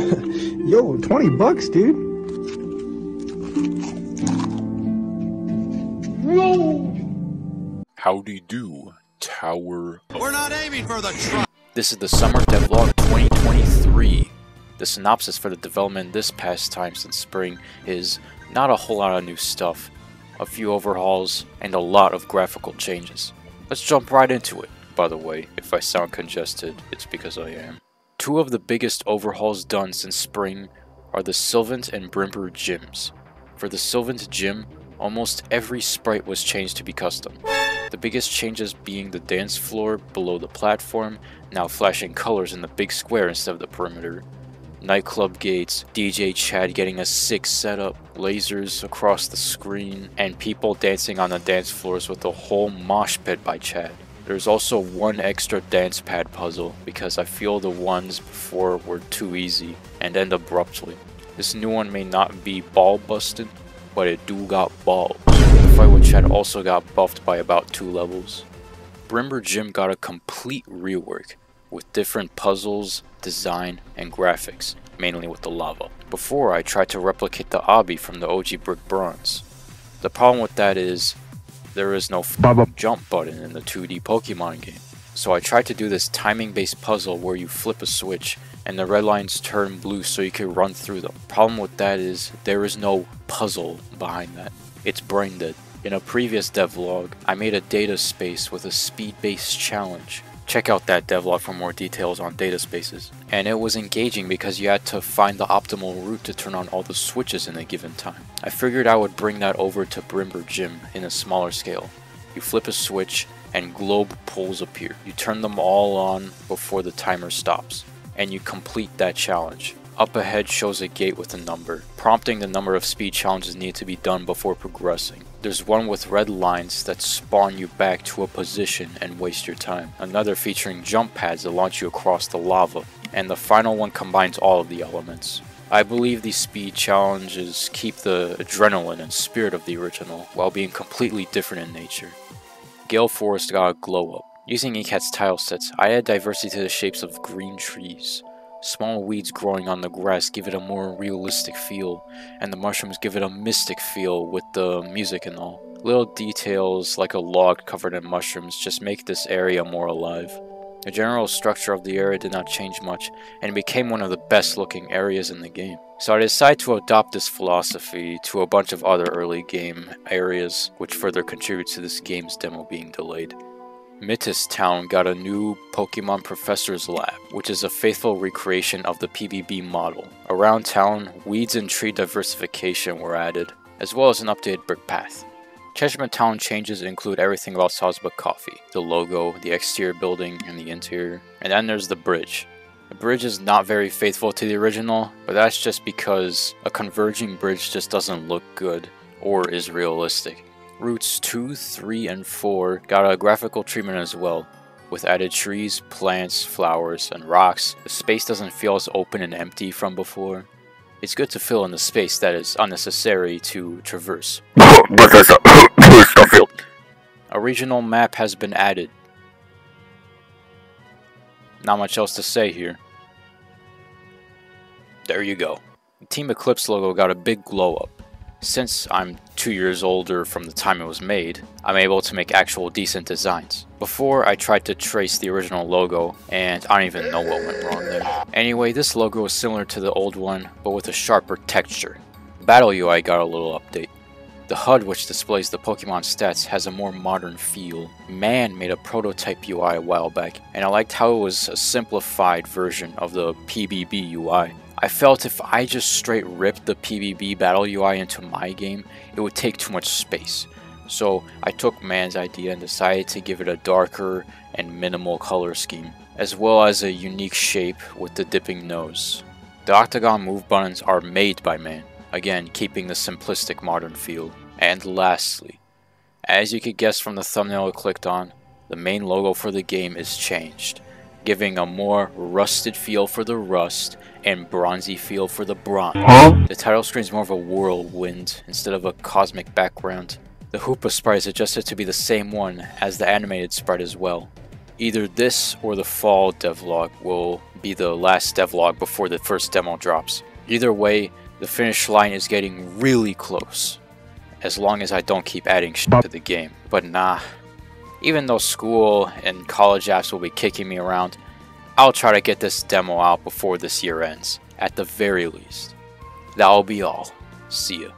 Yo, 20 bucks, dude. Howdy do, Tower. We're not aiming for the truck. This is the Summer Devlog 2023. The synopsis for the development this past time since spring is not a whole lot of new stuff, a few overhauls, and a lot of graphical changes. Let's jump right into it. By the way, if I sound congested, it's because I am. Two of the biggest overhauls done since spring are the Silvent and Brimber Gyms. For the Silvent Gym, almost every sprite was changed to be custom. The biggest changes being the dance floor below the platform, now flashing colors in the big square instead of the perimeter. Nightclub gates, DJ Chad getting a sick setup, lasers across the screen, and people dancing on the dance floors with a whole mosh pit by Chad. There's also one extra dance pad puzzle because I feel the ones before were too easy and end abruptly. This new one may not be ball busted, but it do got balls. The fight with Chad also got buffed by about 2 levels. Brimber Gym got a complete rework with different puzzles, design, and graphics, mainly with the lava. Before, I tried to replicate the obby from the OG Brick Bronze. The problem with that is there is no jump button in the 2D Pokemon game. So I tried to do this timing based puzzle where you flip a switch and the red lines turn blue so you can run through them. Problem with that is there is no puzzle behind that. It's brain dead. In a previous devlog, I made a data space with a speed based challenge. Check out that devlog for more details on data spaces. And it was engaging because you had to find the optimal route to turn on all the switches in a given time. I figured I would bring that over to Brimber Gym in a smaller scale. You flip a switch and globe poles appear. You turn them all on before the timer stops, and you complete that challenge. Up ahead shows a gate with a number, prompting the number of speed challenges needed to be done before progressing. There's one with red lines that spawn you back to a position and waste your time. Another featuring jump pads that launch you across the lava. And the final one combines all of the elements. I believe these speed challenges keep the adrenaline and spirit of the original, while being completely different in nature. Gale Forest got a glow up. Using ECAT's tile sets, I add diversity to the shapes of green trees. Small weeds growing on the grass give it a more realistic feel, and the mushrooms give it a mystic feel with the music and all. Little details like a log covered in mushrooms just make this area more alive. The general structure of the area did not change much, and it became one of the best looking areas in the game. So I decided to adopt this philosophy to a bunch of other early game areas, which further contributes to this game's demo being delayed. Mitis Town got a new Pokemon Professor's Lab, which is a faithful recreation of the PBB model. Around town, weeds and tree diversification were added, as well as an updated brick path. Cheshma Town changes include everything about Salzburg Coffee, the logo, the exterior building, and the interior. And then there's the bridge. The bridge is not very faithful to the original, but that's just because a converging bridge just doesn't look good or is realistic. Routes 2, 3, and 4 got a graphical treatment as well. With added trees, plants, flowers, and rocks, the space doesn't feel as open and empty from before. It's good to fill in the space that is unnecessary to traverse. A regional map has been added. Not much else to say here. There you go. The Team Eclipse logo got a big glow up. Since I'm 2 years older from the time it was made, I'm able to make actual decent designs. Before, I tried to trace the original logo, and I don't even know what went wrong there. Anyway, this logo is similar to the old one, but with a sharper texture. Battle UI got a little update. The HUD, which displays the Pokemon stats, has a more modern feel. Man made a prototype UI a while back, and I liked how it was a simplified version of the PBB UI. I felt if I just straight ripped the PBB battle UI into my game, it would take too much space. So I took Man's idea and decided to give it a darker and minimal color scheme, as well as a unique shape with the dipping nose. The octagon move buttons are made by Man, again keeping the simplistic modern feel. And lastly, as you could guess from the thumbnail I clicked on, the main logo for the game is changed, giving a more rusted feel for the rust and bronzy feel for the bronze. The title screen is more of a whirlwind instead of a cosmic background. The Hoopa sprite is adjusted to be the same one as the animated sprite as well. Either this or the fall devlog will be the last devlog before the first demo drops. Either way, the finish line is getting really close, as long as I don't keep adding shit to the game. But nah, even though school and college apps will be kicking me around, I'll try to get this demo out before this year ends, at the very least. That'll be all. See ya.